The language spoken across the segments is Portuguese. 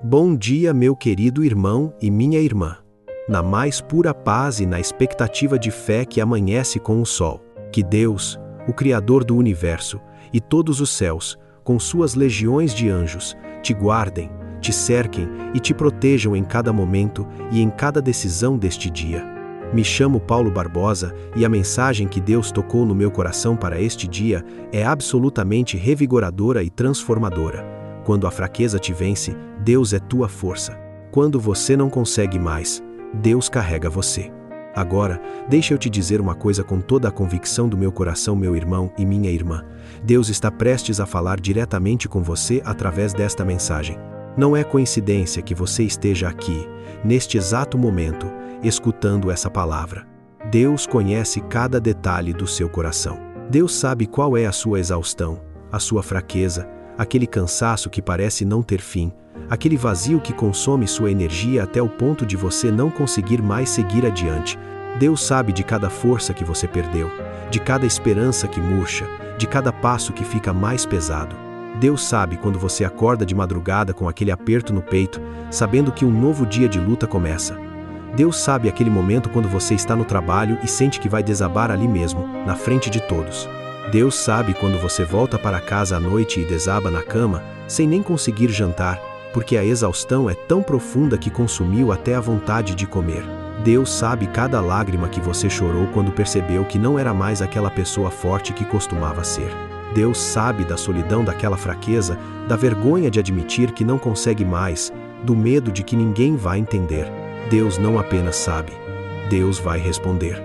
Bom dia, meu querido irmão e minha irmã. Na mais pura paz e na expectativa de fé que amanhece com o sol, que Deus, o Criador do universo, e todos os céus, com suas legiões de anjos, te guardem, te cerquem e te protejam em cada momento e em cada decisão deste dia. Me chamo Paulo Barbosa e a mensagem que Deus tocou no meu coração para este dia é absolutamente revigoradora e transformadora. Quando a fraqueza te vence, Deus é tua força. Quando você não consegue mais, Deus carrega você. Agora, deixa eu te dizer uma coisa com toda a convicção do meu coração, meu irmão e minha irmã. Deus está prestes a falar diretamente com você através desta mensagem. Não é coincidência que você esteja aqui, neste exato momento, escutando essa palavra. Deus conhece cada detalhe do seu coração. Deus sabe qual é a sua exaustão, a sua fraqueza, aquele cansaço que parece não ter fim, aquele vazio que consome sua energia até o ponto de você não conseguir mais seguir adiante. Deus sabe de cada força que você perdeu, de cada esperança que murcha, de cada passo que fica mais pesado. Deus sabe quando você acorda de madrugada com aquele aperto no peito, sabendo que um novo dia de luta começa. Deus sabe aquele momento quando você está no trabalho e sente que vai desabar ali mesmo, na frente de todos. Deus sabe quando você volta para casa à noite e desaba na cama, sem nem conseguir jantar, porque a exaustão é tão profunda que consumiu até a vontade de comer. Deus sabe cada lágrima que você chorou quando percebeu que não era mais aquela pessoa forte que costumava ser. Deus sabe da solidão daquela fraqueza, da vergonha de admitir que não consegue mais, do medo de que ninguém vai entender. Deus não apenas sabe, Deus vai responder.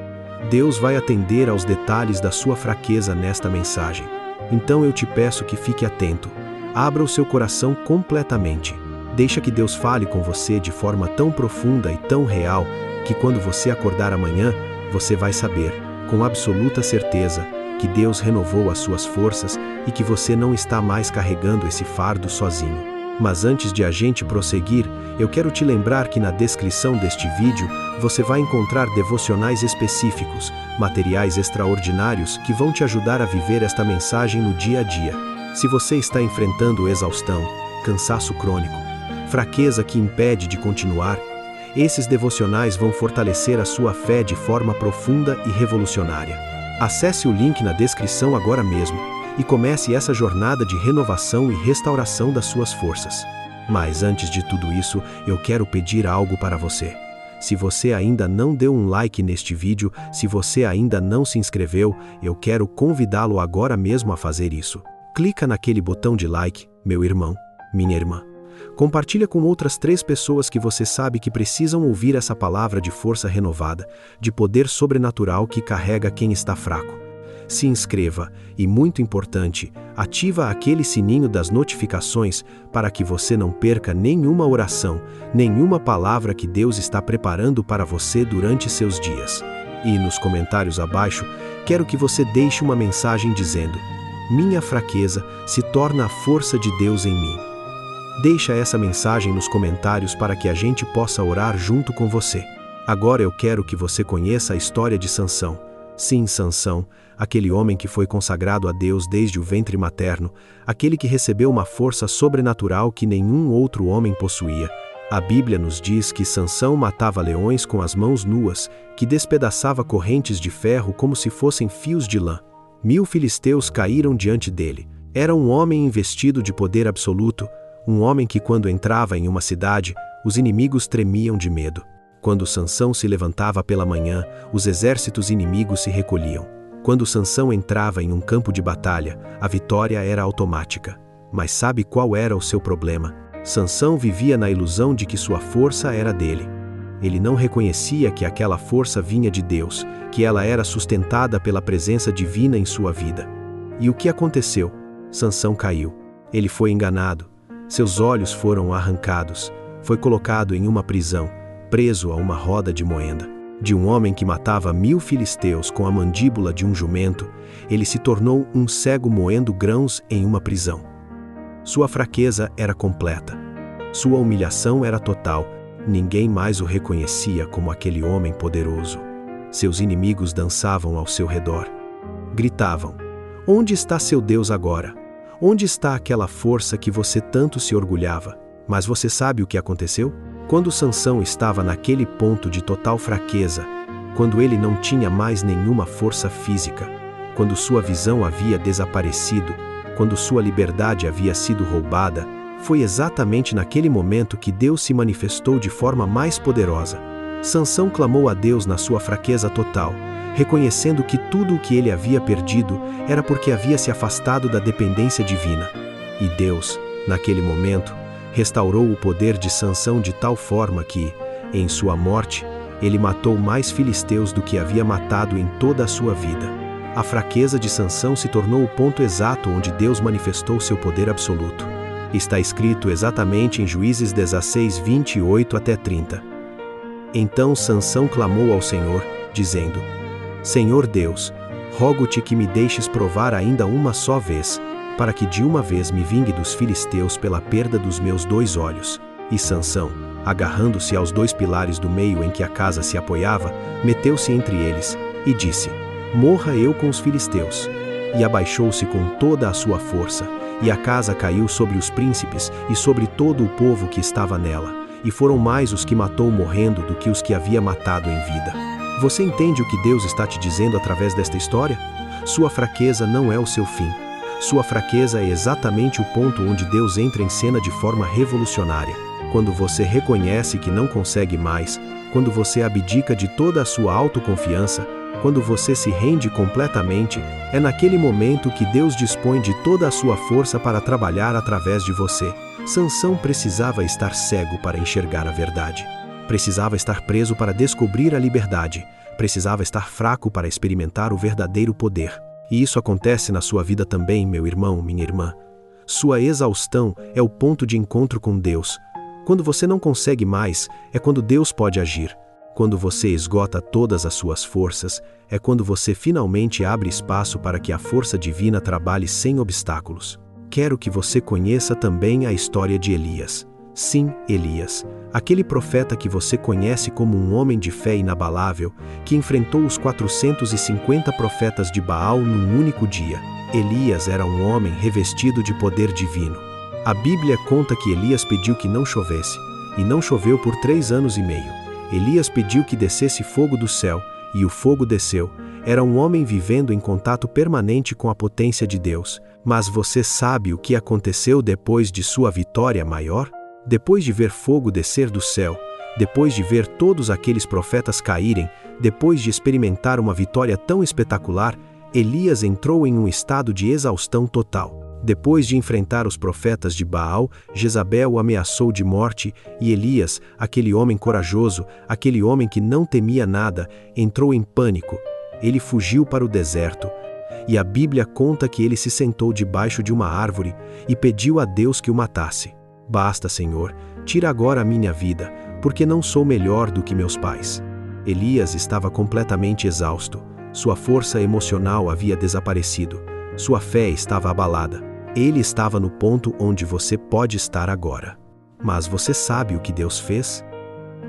Deus vai atender aos detalhes da sua fraqueza nesta mensagem. Então eu te peço que fique atento. Abra o seu coração completamente. Deixa que Deus fale com você de forma tão profunda e tão real que quando você acordar amanhã, você vai saber, com absoluta certeza, que Deus renovou as suas forças e que você não está mais carregando esse fardo sozinho. Mas antes de a gente prosseguir, eu quero te lembrar que na descrição deste vídeo você vai encontrar devocionais específicos, materiais extraordinários que vão te ajudar a viver esta mensagem no dia a dia. Se você está enfrentando exaustão, cansaço crônico, fraqueza que impede de continuar, esses devocionais vão fortalecer a sua fé de forma profunda e revolucionária. Acesse o link na descrição agora mesmo e comece essa jornada de renovação e restauração das suas forças. Mas antes de tudo isso, eu quero pedir algo para você. Se você ainda não deu um like neste vídeo, se você ainda não se inscreveu, eu quero convidá-lo agora mesmo a fazer isso. Clica naquele botão de like, meu irmão, minha irmã. Compartilha com outras 3 pessoas que você sabe que precisam ouvir essa palavra de força renovada, de poder sobrenatural que carrega quem está fraco. Se inscreva e, muito importante, ativa aquele sininho das notificações para que você não perca nenhuma oração, nenhuma palavra que Deus está preparando para você durante seus dias. E nos comentários abaixo, quero que você deixe uma mensagem dizendo: minha fraqueza se torna a força de Deus em mim. Deixa essa mensagem nos comentários para que a gente possa orar junto com você. Agora eu quero que você conheça a história de Sansão. Sim, Sansão, aquele homem que foi consagrado a Deus desde o ventre materno, aquele que recebeu uma força sobrenatural que nenhum outro homem possuía. A Bíblia nos diz que Sansão matava leões com as mãos nuas, que despedaçava correntes de ferro como se fossem fios de lã. 1000 filisteus caíram diante dele. Era um homem investido de poder absoluto, um homem que quando entrava em uma cidade, os inimigos tremiam de medo. Quando Sansão se levantava pela manhã, os exércitos inimigos se recolhiam. Quando Sansão entrava em um campo de batalha, a vitória era automática. Mas sabe qual era o seu problema? Sansão vivia na ilusão de que sua força era dele. Ele não reconhecia que aquela força vinha de Deus, que ela era sustentada pela presença divina em sua vida. E o que aconteceu? Sansão caiu. Ele foi enganado. Seus olhos foram arrancados. Foi colocado em uma prisão, preso a uma roda de moenda. De um homem que matava 1000 filisteus com a mandíbula de um jumento, ele se tornou um cego moendo grãos em uma prisão. Sua fraqueza era completa. Sua humilhação era total. Ninguém mais o reconhecia como aquele homem poderoso. Seus inimigos dançavam ao seu redor. Gritavam: onde está seu Deus agora? Onde está aquela força que você tanto se orgulhava? Mas você sabe o que aconteceu? Quando Sansão estava naquele ponto de total fraqueza, quando ele não tinha mais nenhuma força física, quando sua visão havia desaparecido, quando sua liberdade havia sido roubada, foi exatamente naquele momento que Deus se manifestou de forma mais poderosa. Sansão clamou a Deus na sua fraqueza total, reconhecendo que tudo o que ele havia perdido era porque havia se afastado da dependência divina. E Deus, naquele momento, restaurou o poder de Sansão de tal forma que, em sua morte, ele matou mais filisteus do que havia matado em toda a sua vida. A fraqueza de Sansão se tornou o ponto exato onde Deus manifestou seu poder absoluto. Está escrito exatamente em Juízes 16, 28 até 30. Então Sansão clamou ao Senhor, dizendo: Senhor Deus, rogo-te que me deixes provar ainda uma só vez, para que de uma vez me vingue dos filisteus pela perda dos meus 2 olhos. E Sansão, agarrando-se aos 2 pilares do meio em que a casa se apoiava, meteu-se entre eles, e disse: Morra eu com os filisteus. E abaixou-se com toda a sua força, e a casa caiu sobre os príncipes e sobre todo o povo que estava nela, e foram mais os que matou morrendo do que os que havia matado em vida. Você entende o que Deus está te dizendo através desta história? Sua fraqueza não é o seu fim. Sua fraqueza é exatamente o ponto onde Deus entra em cena de forma revolucionária. Quando você reconhece que não consegue mais, quando você abdica de toda a sua autoconfiança, quando você se rende completamente, é naquele momento que Deus dispõe de toda a sua força para trabalhar através de você. Sansão precisava estar cego para enxergar a verdade. Precisava estar preso para descobrir a liberdade. Precisava estar fraco para experimentar o verdadeiro poder. E isso acontece na sua vida também, meu irmão, minha irmã. Sua exaustão é o ponto de encontro com Deus. Quando você não consegue mais, é quando Deus pode agir. Quando você esgota todas as suas forças, é quando você finalmente abre espaço para que a força divina trabalhe sem obstáculos. Quero que você conheça também a história de Elias. Sim, Elias, aquele profeta que você conhece como um homem de fé inabalável, que enfrentou os 450 profetas de Baal num único dia. Elias era um homem revestido de poder divino. A Bíblia conta que Elias pediu que não chovesse, e não choveu por 3 anos e meio. Elias pediu que descesse fogo do céu, e o fogo desceu. Era um homem vivendo em contato permanente com a potência de Deus. Mas você sabe o que aconteceu depois de sua vitória maior? Depois de ver fogo descer do céu, depois de ver todos aqueles profetas caírem, depois de experimentar uma vitória tão espetacular, Elias entrou em um estado de exaustão total. Depois de enfrentar os profetas de Baal, Jezabel o ameaçou de morte, e Elias, aquele homem corajoso, aquele homem que não temia nada, entrou em pânico. Ele fugiu para o deserto. E a Bíblia conta que ele se sentou debaixo de uma árvore e pediu a Deus que o matasse. Basta, Senhor, tira agora a minha vida, porque não sou melhor do que meus pais. Elias estava completamente exausto. Sua força emocional havia desaparecido. Sua fé estava abalada. Ele estava no ponto onde você pode estar agora. Mas você sabe o que Deus fez?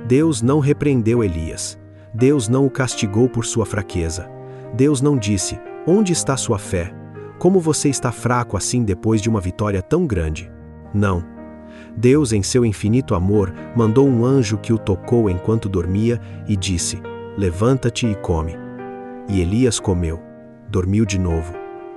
Deus não repreendeu Elias. Deus não o castigou por sua fraqueza. Deus não disse: onde está sua fé? Como você está fraco assim depois de uma vitória tão grande? Não. Deus, em seu infinito amor, mandou um anjo que o tocou enquanto dormia e disse: levanta-te e come. E Elias comeu, dormiu de novo,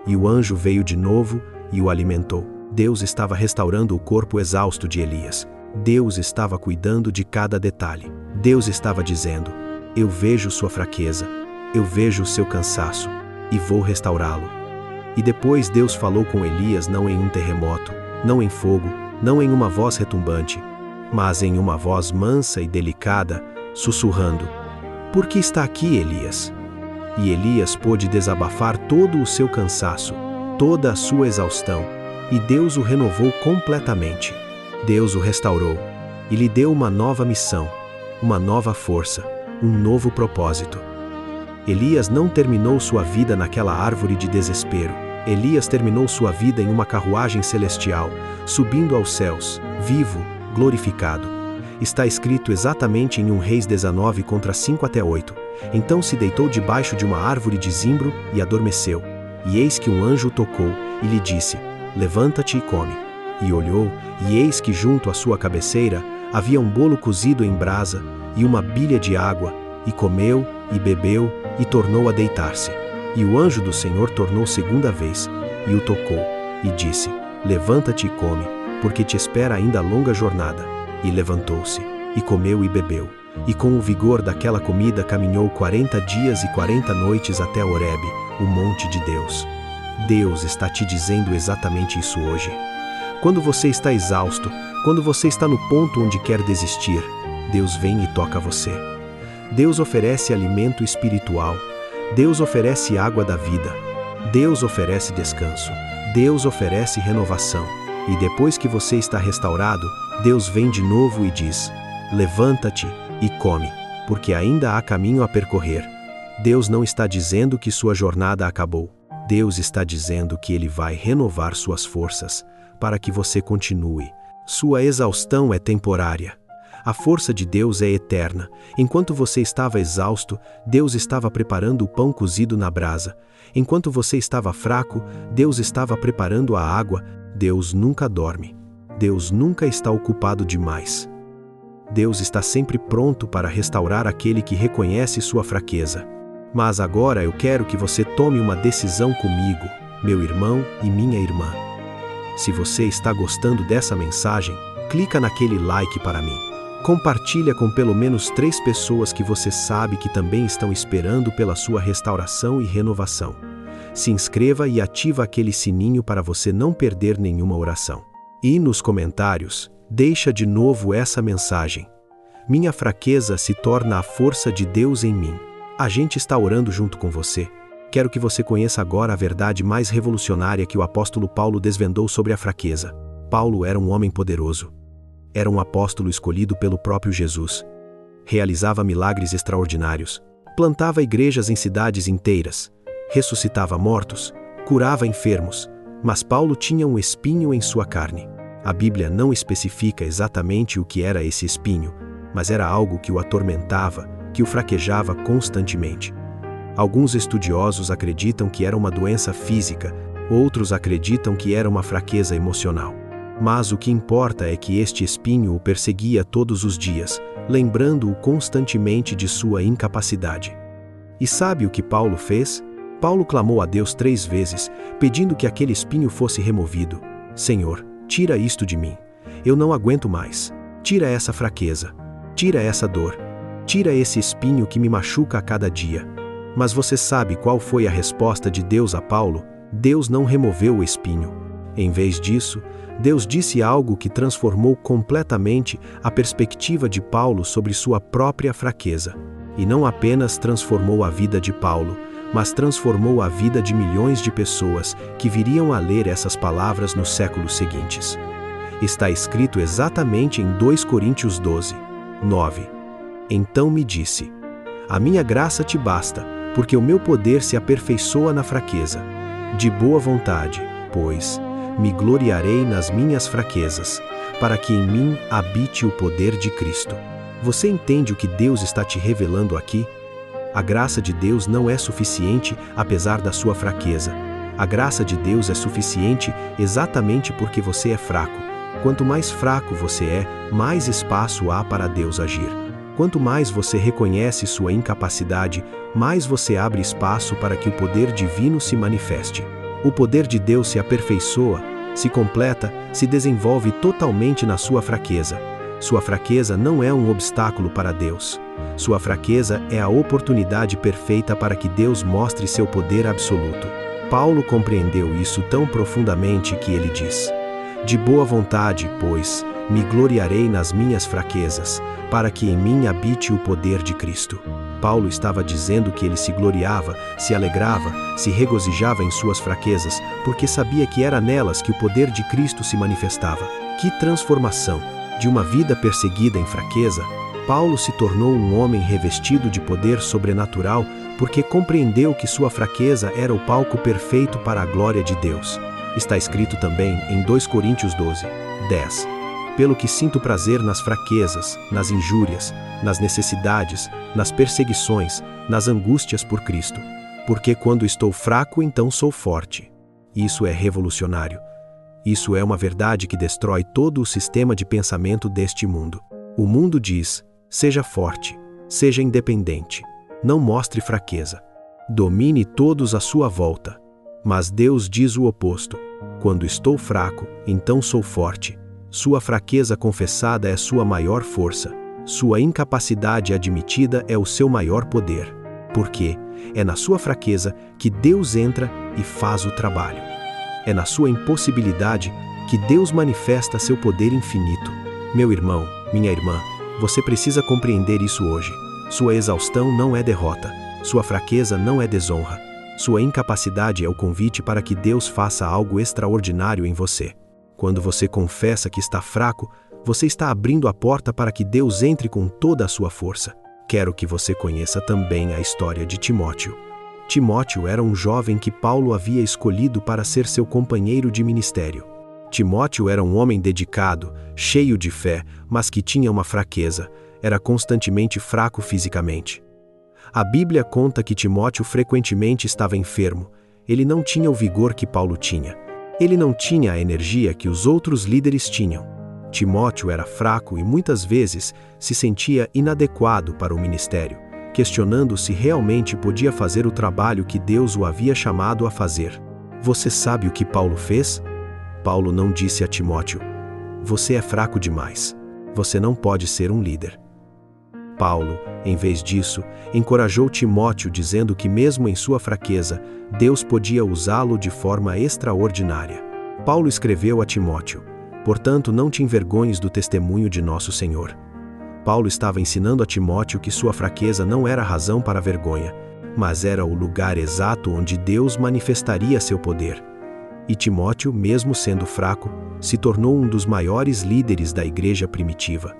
e o anjo veio de novo e o alimentou. Deus estava restaurando o corpo exausto de Elias. Deus estava cuidando de cada detalhe. Deus estava dizendo: eu vejo sua fraqueza, eu vejo o seu cansaço, e vou restaurá-lo. E depois Deus falou com Elias não em um terremoto, não em fogo, não em uma voz retumbante, mas em uma voz mansa e delicada, sussurrando: por que está aqui, Elias? E Elias pôde desabafar todo o seu cansaço, toda a sua exaustão, e Deus o renovou completamente. Deus o restaurou e lhe deu uma nova missão, uma nova força, um novo propósito. Elias não terminou sua vida naquela árvore de desespero. Elias terminou sua vida em uma carruagem celestial, subindo aos céus, vivo, glorificado. Está escrito exatamente em 1 Reis 19, 5-8. Então se deitou debaixo de uma árvore de zimbro e adormeceu. E eis que um anjo o tocou e lhe disse: levanta-te e come. E olhou, e eis que junto à sua cabeceira havia um bolo cozido em brasa, e uma bilha de água, e comeu, e bebeu, e tornou a deitar-se. E o anjo do Senhor tornou segunda vez, e o tocou, e disse: Levanta-te e come, porque te espera ainda longa jornada. E levantou-se, e comeu e bebeu, e com o vigor daquela comida caminhou 40 dias e 40 noites até Horebe, o monte de Deus. Deus está te dizendo exatamente isso hoje. Quando você está exausto, quando você está no ponto onde quer desistir, Deus vem e toca você. Deus oferece alimento espiritual. Deus oferece água da vida. Deus oferece descanso. Deus oferece renovação. E depois que você está restaurado, Deus vem de novo e diz: Levanta-te e come, porque ainda há caminho a percorrer. Deus não está dizendo que sua jornada acabou. Deus está dizendo que Ele vai renovar suas forças, para que você continue. Sua exaustão é temporária. A força de Deus é eterna. Enquanto você estava exausto, Deus estava preparando o pão cozido na brasa. Enquanto você estava fraco, Deus estava preparando a água. Deus nunca dorme. Deus nunca está ocupado demais. Deus está sempre pronto para restaurar aquele que reconhece sua fraqueza. Mas agora eu quero que você tome uma decisão comigo, meu irmão e minha irmã. Se você está gostando dessa mensagem, clica naquele like para mim. Compartilha com pelo menos 3 pessoas que você sabe que também estão esperando pela sua restauração e renovação. Se inscreva e ativa aquele sininho para você não perder nenhuma oração. E nos comentários, deixa de novo essa mensagem: minha fraqueza se torna a força de Deus em mim. A gente está orando junto com você. Quero que você conheça agora a verdade mais revolucionária que o apóstolo Paulo desvendou sobre a fraqueza. Paulo era um homem poderoso. Era um apóstolo escolhido pelo próprio Jesus. Realizava milagres extraordinários. Plantava igrejas em cidades inteiras. Ressuscitava mortos. Curava enfermos. Mas Paulo tinha um espinho em sua carne. A Bíblia não especifica exatamente o que era esse espinho, mas era algo que o atormentava, que o fraquejava constantemente. Alguns estudiosos acreditam que era uma doença física, outros acreditam que era uma fraqueza emocional. Mas o que importa é que este espinho o perseguia todos os dias, lembrando-o constantemente de sua incapacidade. E sabe o que Paulo fez? Paulo clamou a Deus 3 vezes, pedindo que aquele espinho fosse removido. Senhor, tira isto de mim. Eu não aguento mais. Tira essa fraqueza. Tira essa dor. Tira esse espinho que me machuca a cada dia. Mas você sabe qual foi a resposta de Deus a Paulo? Deus não removeu o espinho. Em vez disso, Deus disse algo que transformou completamente a perspectiva de Paulo sobre sua própria fraqueza. E não apenas transformou a vida de Paulo, mas transformou a vida de milhões de pessoas que viriam a ler essas palavras nos séculos seguintes. Está escrito exatamente em 2 Coríntios 12, 9. Então me disse: a minha graça te basta, porque o meu poder se aperfeiçoa na fraqueza. De boa vontade, pois, me gloriarei nas minhas fraquezas, para que em mim habite o poder de Cristo. Você entende o que Deus está te revelando aqui? A graça de Deus não é suficiente apesar da sua fraqueza. A graça de Deus é suficiente exatamente porque você é fraco. Quanto mais fraco você é, mais espaço há para Deus agir. Quanto mais você reconhece sua incapacidade, mais você abre espaço para que o poder divino se manifeste. O poder de Deus se aperfeiçoa, se completa, se desenvolve totalmente na sua fraqueza. Sua fraqueza não é um obstáculo para Deus. Sua fraqueza é a oportunidade perfeita para que Deus mostre seu poder absoluto. Paulo compreendeu isso tão profundamente que ele diz: de boa vontade, pois, me gloriarei nas minhas fraquezas, para que em mim habite o poder de Cristo. Paulo estava dizendo que ele se gloriava, se alegrava, se regozijava em suas fraquezas, porque sabia que era nelas que o poder de Cristo se manifestava. Que transformação! De uma vida perseguida em fraqueza, Paulo se tornou um homem revestido de poder sobrenatural, porque compreendeu que sua fraqueza era o palco perfeito para a glória de Deus. Está escrito também em 2 Coríntios 12, 10. Pelo que sinto prazer nas fraquezas, nas injúrias, nas necessidades, nas perseguições, nas angústias por Cristo. Porque quando estou fraco, então sou forte. Isso é revolucionário. Isso é uma verdade que destrói todo o sistema de pensamento deste mundo. O mundo diz: seja forte, seja independente, não mostre fraqueza, domine todos à sua volta. Mas Deus diz o oposto: quando estou fraco, então sou forte. Sua fraqueza confessada é sua maior força, sua incapacidade admitida é o seu maior poder. Porque é na sua fraqueza que Deus entra e faz o trabalho. É na sua impossibilidade que Deus manifesta seu poder infinito. Meu irmão, minha irmã, você precisa compreender isso hoje. Sua exaustão não é derrota, sua fraqueza não é desonra. Sua incapacidade é o convite para que Deus faça algo extraordinário em você. Quando você confessa que está fraco, você está abrindo a porta para que Deus entre com toda a sua força. Quero que você conheça também a história de Timóteo. Timóteo era um jovem que Paulo havia escolhido para ser seu companheiro de ministério. Timóteo era um homem dedicado, cheio de fé, mas que tinha uma fraqueza, era constantemente fraco fisicamente. A Bíblia conta que Timóteo frequentemente estava enfermo, ele não tinha o vigor que Paulo tinha. Ele não tinha a energia que os outros líderes tinham. Timóteo era fraco e muitas vezes se sentia inadequado para o ministério, questionando se realmente podia fazer o trabalho que Deus o havia chamado a fazer. Você sabe o que Paulo fez? Paulo não disse a Timóteo: você é fraco demais, você não pode ser um líder. Paulo, em vez disso, encorajou Timóteo dizendo que mesmo em sua fraqueza, Deus podia usá-lo de forma extraordinária. Paulo escreveu a Timóteo: portanto, não te envergonhes do testemunho de nosso Senhor. Paulo estava ensinando a Timóteo que sua fraqueza não era razão para a vergonha, mas era o lugar exato onde Deus manifestaria seu poder. E Timóteo, mesmo sendo fraco, se tornou um dos maiores líderes da igreja primitiva.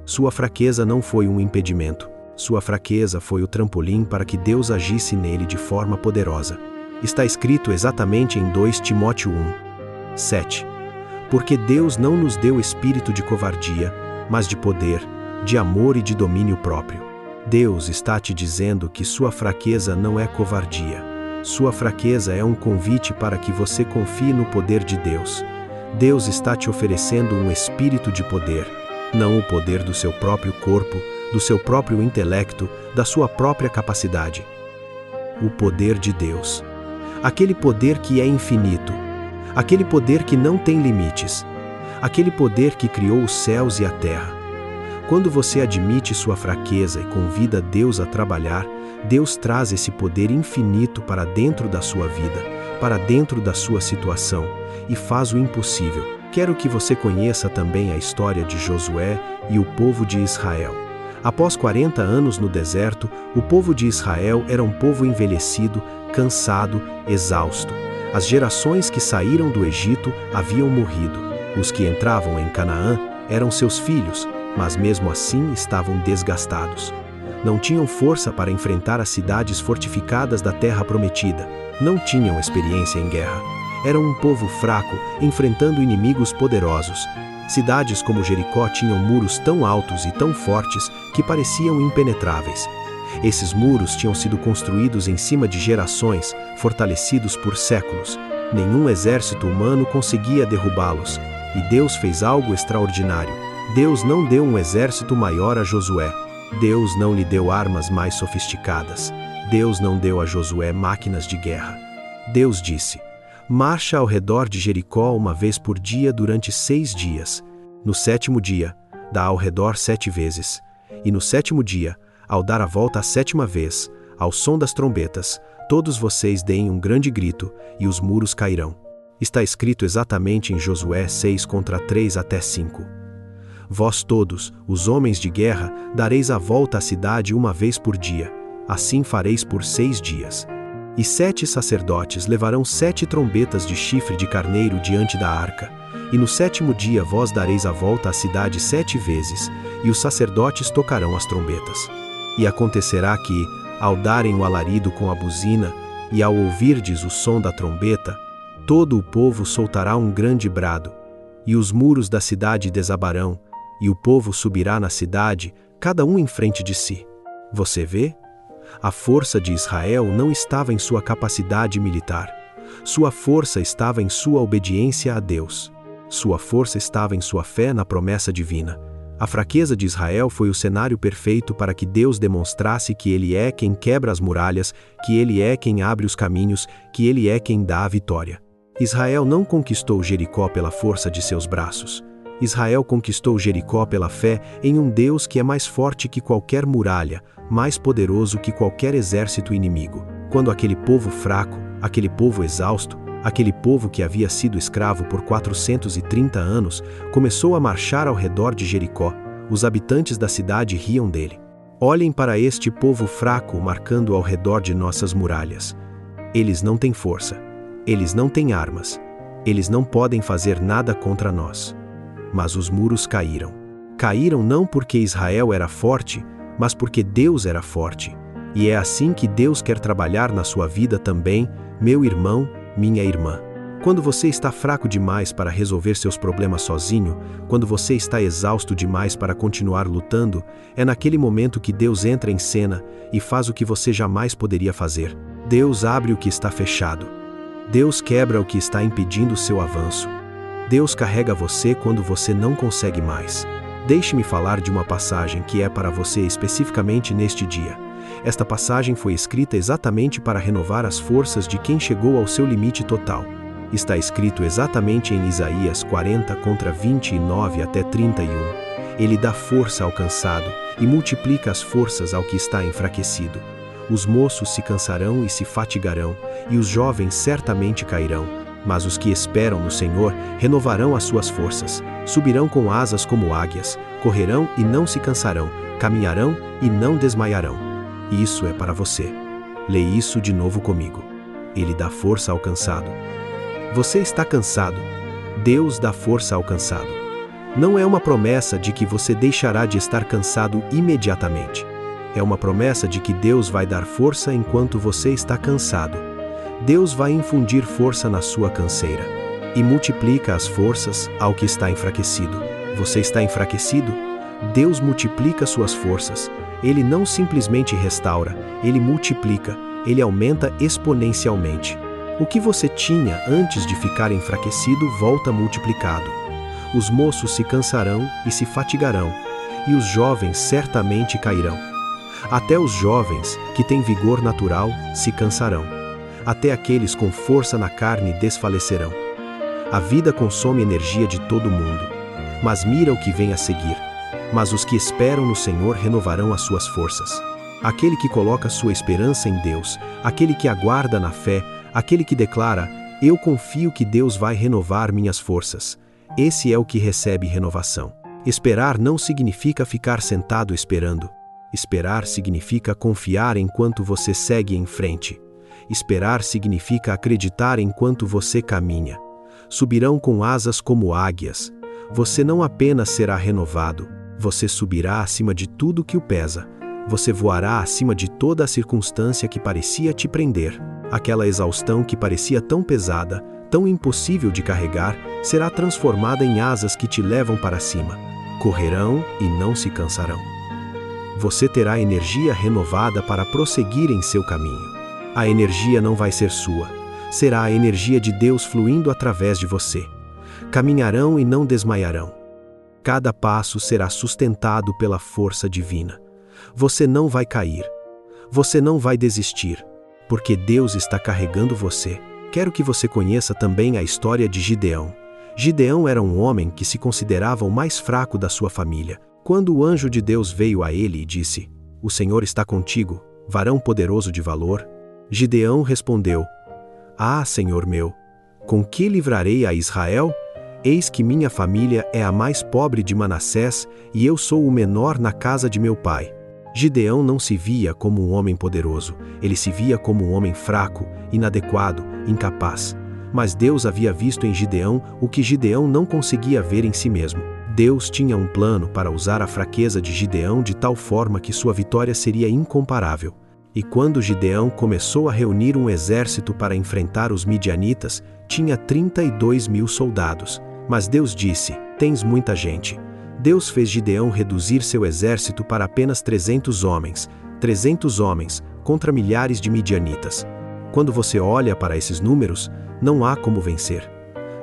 Sua fraqueza não foi um impedimento. Sua fraqueza foi o trampolim para que Deus agisse nele de forma poderosa. Está escrito exatamente em 2 Timóteo 1:7. Porque Deus não nos deu espírito de covardia, mas de poder, de amor e de domínio próprio. Deus está te dizendo que sua fraqueza não é covardia. Sua fraqueza é um convite para que você confie no poder de Deus. Deus está te oferecendo um espírito de poder, não o poder do seu próprio corpo, do seu próprio intelecto, da sua própria capacidade. O poder de Deus. Aquele poder que é infinito. Aquele poder que não tem limites. Aquele poder que criou os céus e a terra. Quando você admite sua fraqueza e convida Deus a trabalhar, Deus traz esse poder infinito para dentro da sua vida, para dentro da sua situação, e faz o impossível. Quero que você conheça também a história de Josué e o povo de Israel. Após 40 anos no deserto, o povo de Israel era um povo envelhecido, cansado, exausto. As gerações que saíram do Egito haviam morrido. Os que entravam em Canaã eram seus filhos, mas mesmo assim estavam desgastados. Não tinham força para enfrentar as cidades fortificadas da terra prometida. Não tinham experiência em guerra. Eram um povo fraco, enfrentando inimigos poderosos. Cidades como Jericó tinham muros tão altos e tão fortes que pareciam impenetráveis. Esses muros tinham sido construídos em cima de gerações, fortalecidos por séculos. Nenhum exército humano conseguia derrubá-los. E Deus fez algo extraordinário. Deus não deu um exército maior a Josué. Deus não lhe deu armas mais sofisticadas. Deus não deu a Josué máquinas de guerra. Deus disse: marcha ao redor de Jericó uma vez por dia durante 6 dias. No 7º dia, dá ao redor 7 vezes. E no 7º dia, ao dar a volta a 7ª vez, ao som das trombetas, todos vocês deem um grande grito, e os muros cairão. Está escrito exatamente em Josué 6:3-5. Vós todos, os homens de guerra, dareis a volta à cidade uma vez por dia. Assim fareis por 6 dias. E 7 sacerdotes levarão 7 trombetas de chifre de carneiro diante da arca. E no 7º dia vós dareis a volta à cidade 7 vezes, e os sacerdotes tocarão as trombetas. E acontecerá que, ao darem o alarido com a buzina, e ao ouvirdes o som da trombeta, todo o povo soltará um grande brado, e os muros da cidade desabarão, e o povo subirá na cidade, cada um em frente de si. Você vê? A força de Israel não estava em sua capacidade militar. Sua força estava em sua obediência a Deus. Sua força estava em sua fé na promessa divina. A fraqueza de Israel foi o cenário perfeito para que Deus demonstrasse que Ele é quem quebra as muralhas, que Ele é quem abre os caminhos, que Ele é quem dá a vitória. Israel não conquistou Jericó pela força de seus braços. Israel conquistou Jericó pela fé em um Deus que é mais forte que qualquer muralha, mais poderoso que qualquer exército inimigo. Quando aquele povo fraco, aquele povo exausto, aquele povo que havia sido escravo por 430 anos, começou a marchar ao redor de Jericó, os habitantes da cidade riam dele. Olhem para este povo fraco marcando ao redor de nossas muralhas. Eles não têm força, eles não têm armas, eles não podem fazer nada contra nós. Mas os muros caíram. Caíram não porque Israel era forte, mas porque Deus era forte. E é assim que Deus quer trabalhar na sua vida também, meu irmão, minha irmã. Quando você está fraco demais para resolver seus problemas sozinho, quando você está exausto demais para continuar lutando, é naquele momento que Deus entra em cena e faz o que você jamais poderia fazer. Deus abre o que está fechado. Deus quebra o que está impedindo o seu avanço. Deus carrega você quando você não consegue mais. Deixe-me falar de uma passagem que é para você especificamente neste dia. Esta passagem foi escrita exatamente para renovar as forças de quem chegou ao seu limite total. Está escrito exatamente em Isaías 40, contra 29 até 31. Ele dá força ao cansado e multiplica as forças ao que está enfraquecido. Os moços se cansarão e se fatigarão, e os jovens certamente cairão. Mas os que esperam no Senhor renovarão as suas forças, subirão com asas como águias, correrão e não se cansarão, caminharão e não desmaiarão. Isso é para você. Lê isso de novo comigo. Ele dá força ao cansado. Você está cansado. Deus dá força ao cansado. Não é uma promessa de que você deixará de estar cansado imediatamente. É uma promessa de que Deus vai dar força enquanto você está cansado. Deus vai infundir força na sua canseira e multiplica as forças ao que está enfraquecido. Você está enfraquecido? Deus multiplica suas forças. Ele não simplesmente restaura, Ele multiplica, Ele aumenta exponencialmente. O que você tinha antes de ficar enfraquecido volta multiplicado. Os moços se cansarão e se fatigarão, e os jovens certamente cairão. Até os jovens, que têm vigor natural, se cansarão. Até aqueles com força na carne desfalecerão. A vida consome energia de todo mundo, mas mira o que vem a seguir. Mas os que esperam no Senhor renovarão as suas forças. Aquele que coloca sua esperança em Deus, aquele que aguarda na fé, aquele que declara, eu confio que Deus vai renovar minhas forças. Esse é o que recebe renovação. Esperar não significa ficar sentado esperando. Esperar significa confiar enquanto você segue em frente. Esperar significa acreditar enquanto você caminha. Subirão com asas como águias. Você não apenas será renovado, você subirá acima de tudo que o pesa. Você voará acima de toda a circunstância que parecia te prender. Aquela exaustão que parecia tão pesada, tão impossível de carregar, será transformada em asas que te levam para cima. Correrão e não se cansarão. Você terá energia renovada para prosseguir em seu caminho. A energia não vai ser sua, será a energia de Deus fluindo através de você. Caminharão e não desmaiarão. Cada passo será sustentado pela força divina. Você não vai cair. Você não vai desistir, porque Deus está carregando você. Quero que você conheça também a história de Gideão. Gideão era um homem que se considerava o mais fraco da sua família. Quando o anjo de Deus veio a ele e disse, "O Senhor está contigo, varão poderoso de valor", Gideão respondeu, "Ah, Senhor meu, com que livrarei a Israel? Eis que minha família é a mais pobre de Manassés e eu sou o menor na casa de meu pai." Gideão não se via como um homem poderoso, ele se via como um homem fraco, inadequado, incapaz. Mas Deus havia visto em Gideão o que Gideão não conseguia ver em si mesmo. Deus tinha um plano para usar a fraqueza de Gideão de tal forma que sua vitória seria incomparável. E quando Gideão começou a reunir um exército para enfrentar os midianitas, tinha 32.000 soldados. Mas Deus disse, "Tens muita gente." Deus fez Gideão reduzir seu exército para apenas 300 homens contra milhares de midianitas. Quando você olha para esses números, não há como vencer.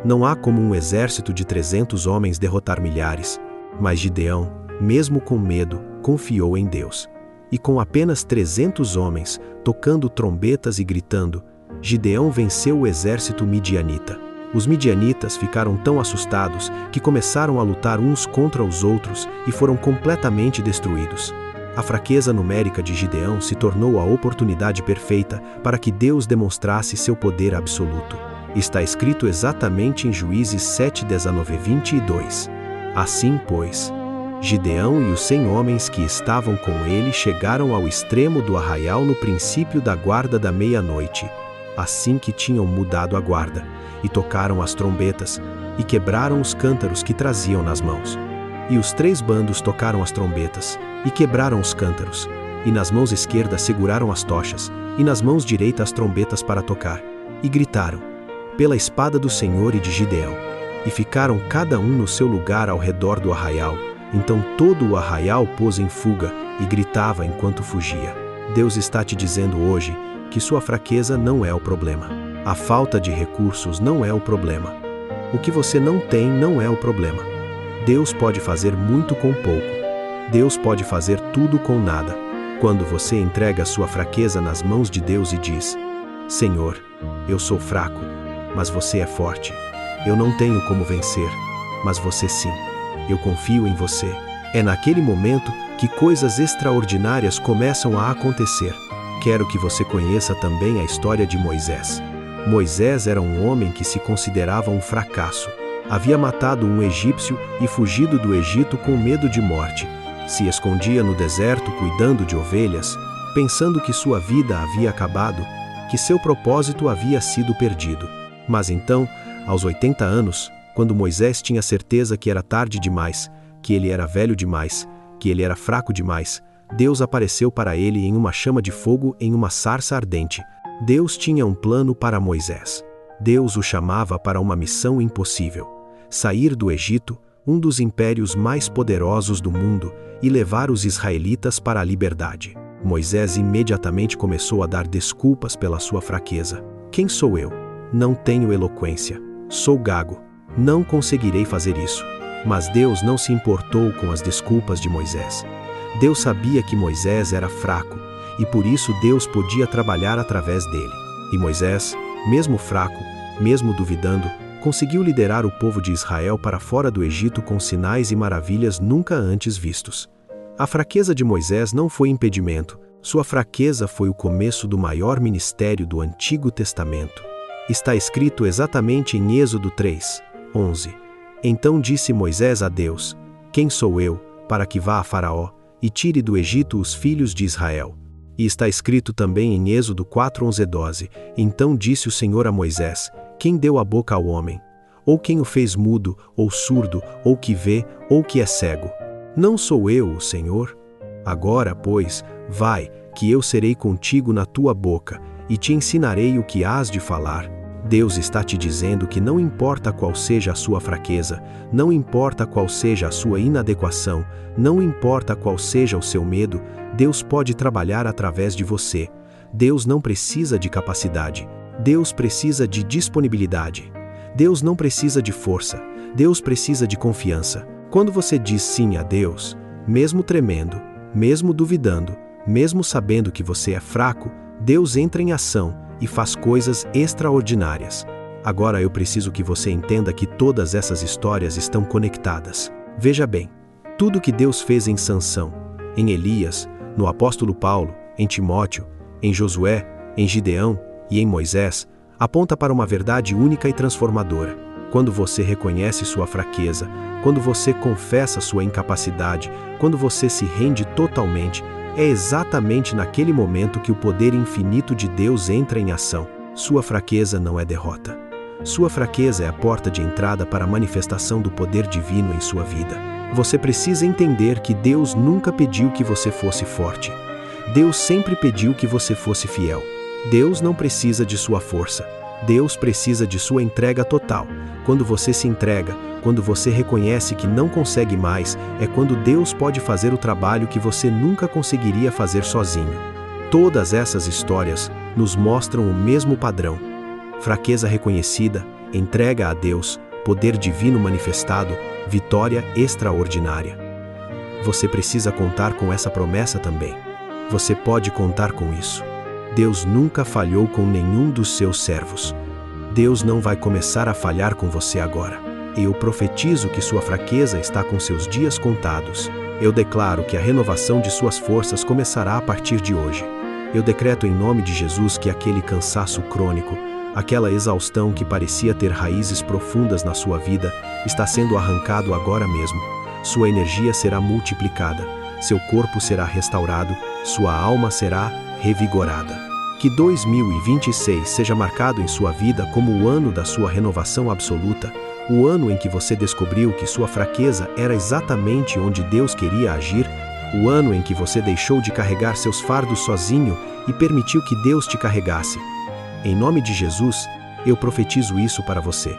Não há como um exército de 300 homens derrotar milhares. Mas Gideão, mesmo com medo, confiou em Deus. E com apenas 300 homens, tocando trombetas e gritando, Gideão venceu o exército midianita. Os midianitas ficaram tão assustados que começaram a lutar uns contra os outros e foram completamente destruídos. A fraqueza numérica de Gideão se tornou a oportunidade perfeita para que Deus demonstrasse seu poder absoluto. Está escrito exatamente em Juízes 7, 19 e 22. Assim, pois, Gideão e os 100 homens que estavam com ele chegaram ao extremo do arraial no princípio da guarda da meia-noite, assim que tinham mudado a guarda, e tocaram as trombetas, e quebraram os cântaros que traziam nas mãos. E os 3 bandos tocaram as trombetas, e quebraram os cântaros, e nas mãos esquerdas seguraram as tochas, e nas mãos direitas as trombetas para tocar, e gritaram, pela espada do Senhor e de Gideão, e ficaram cada um no seu lugar ao redor do arraial. Então todo o arraial pôs em fuga, e gritava enquanto fugia. Deus está te dizendo hoje que sua fraqueza não é o problema. A falta de recursos não é o problema. O que você não tem não é o problema. Deus pode fazer muito com pouco. Deus pode fazer tudo com nada. Quando você entrega sua fraqueza nas mãos de Deus e diz, Senhor, eu sou fraco, mas você é forte. Eu não tenho como vencer, mas você sim. Eu confio em você. É naquele momento que coisas extraordinárias começam a acontecer. Quero que você conheça também a história de Moisés. Moisés era um homem que se considerava um fracasso. Havia matado um egípcio e fugido do Egito com medo de morte. Se escondia no deserto cuidando de ovelhas, pensando que sua vida havia acabado, que seu propósito havia sido perdido. Mas então, aos 80 anos, quando Moisés tinha certeza que era tarde demais, que ele era velho demais, que ele era fraco demais, Deus apareceu para ele em uma chama de fogo em uma sarça ardente. Deus tinha um plano para Moisés. Deus o chamava para uma missão impossível: sair do Egito, um dos impérios mais poderosos do mundo, e levar os israelitas para a liberdade. Moisés imediatamente começou a dar desculpas pela sua fraqueza. Quem sou eu? Não tenho eloquência. Sou gago. Não conseguirei fazer isso. Mas Deus não se importou com as desculpas de Moisés. Deus sabia que Moisés era fraco, e por isso Deus podia trabalhar através dele. E Moisés, mesmo fraco, mesmo duvidando, conseguiu liderar o povo de Israel para fora do Egito com sinais e maravilhas nunca antes vistos. A fraqueza de Moisés não foi impedimento, sua fraqueza foi o começo do maior ministério do Antigo Testamento. Está escrito exatamente em Êxodo 3, 11. Então disse Moisés a Deus, quem sou eu, para que vá a Faraó, e tire do Egito os filhos de Israel? E está escrito também em Êxodo 4, 11 e 12, então disse o Senhor a Moisés, quem deu a boca ao homem? Ou quem o fez mudo, ou surdo, ou que vê, ou que é cego? Não sou eu, o Senhor? Agora, pois, vai, que eu serei contigo na tua boca, e te ensinarei o que hás de falar. Deus está te dizendo que não importa qual seja a sua fraqueza, não importa qual seja a sua inadequação, não importa qual seja o seu medo, Deus pode trabalhar através de você. Deus não precisa de capacidade. Deus precisa de disponibilidade. Deus não precisa de força. Deus precisa de confiança. Quando você diz sim a Deus, mesmo tremendo, mesmo duvidando, mesmo sabendo que você é fraco, Deus entra em ação e faz coisas extraordinárias. Agora eu preciso que você entenda que todas essas histórias estão conectadas. Veja bem, tudo que Deus fez em Sansão, em Elias, no apóstolo Paulo, em Timóteo, em Josué, em Gideão e em Moisés, aponta para uma verdade única e transformadora. Quando você reconhece sua fraqueza, quando você confessa sua incapacidade, quando você se rende totalmente, é exatamente naquele momento que o poder infinito de Deus entra em ação. Sua fraqueza não é derrota. Sua fraqueza é a porta de entrada para a manifestação do poder divino em sua vida. Você precisa entender que Deus nunca pediu que você fosse forte. Deus sempre pediu que você fosse fiel. Deus não precisa de sua força. Deus precisa de sua entrega total. Quando você se entrega, quando você reconhece que não consegue mais, é quando Deus pode fazer o trabalho que você nunca conseguiria fazer sozinho. Todas essas histórias nos mostram o mesmo padrão: fraqueza reconhecida, entrega a Deus, poder divino manifestado, vitória extraordinária. Você precisa contar com essa promessa também. Você pode contar com isso. Deus nunca falhou com nenhum dos seus servos. Deus não vai começar a falhar com você agora. Eu profetizo que sua fraqueza está com seus dias contados. Eu declaro que a renovação de suas forças começará a partir de hoje. Eu decreto em nome de Jesus que aquele cansaço crônico, aquela exaustão que parecia ter raízes profundas na sua vida, está sendo arrancado agora mesmo. Sua energia será multiplicada, seu corpo será restaurado, sua alma será revigorada. Que 2026 seja marcado em sua vida como o ano da sua renovação absoluta, o ano em que você descobriu que sua fraqueza era exatamente onde Deus queria agir, o ano em que você deixou de carregar seus fardos sozinho e permitiu que Deus te carregasse. Em nome de Jesus, eu profetizo isso para você.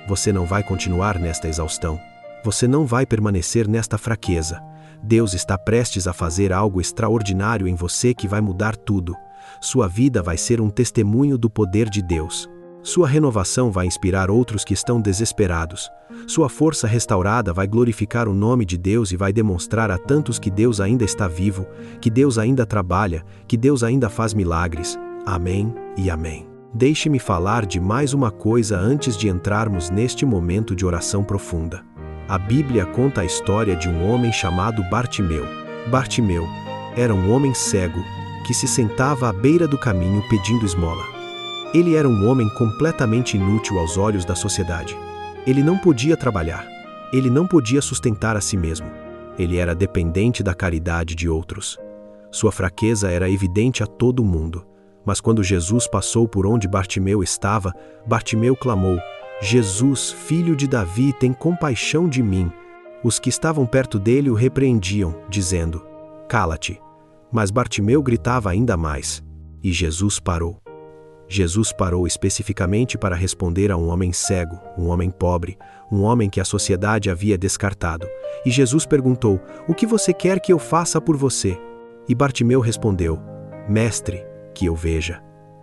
Você não vai continuar nesta exaustão. Você não vai permanecer nesta fraqueza. Deus está prestes a fazer algo extraordinário em você que vai mudar tudo. Sua vida vai ser um testemunho do poder de Deus. Sua renovação vai inspirar outros que estão desesperados. Sua força restaurada vai glorificar o nome de Deus e vai demonstrar a tantos que Deus ainda está vivo, que Deus ainda trabalha, que Deus ainda faz milagres. Amém e amém. Deixe-me falar de mais uma coisa antes de entrarmos neste momento de oração profunda. A Bíblia conta a história de um homem chamado Bartimeu. Bartimeu era um homem cego que se sentava à beira do caminho pedindo esmola. Ele era um homem completamente inútil aos olhos da sociedade. Ele não podia trabalhar. Ele não podia sustentar a si mesmo. Ele era dependente da caridade de outros. Sua fraqueza era evidente a todo mundo. Mas quando Jesus passou por onde Bartimeu estava, Bartimeu clamou: Jesus, filho de Davi, tem compaixão de mim. Os que estavam perto dele o repreendiam, dizendo: Cala-te. Mas Bartimeu gritava ainda mais. E Jesus parou. Jesus parou especificamente para responder a um homem cego, um homem pobre, um homem que a sociedade havia descartado. E Jesus perguntou: O que você quer que eu faça por você? E Bartimeu respondeu: Mestre, que eu veja.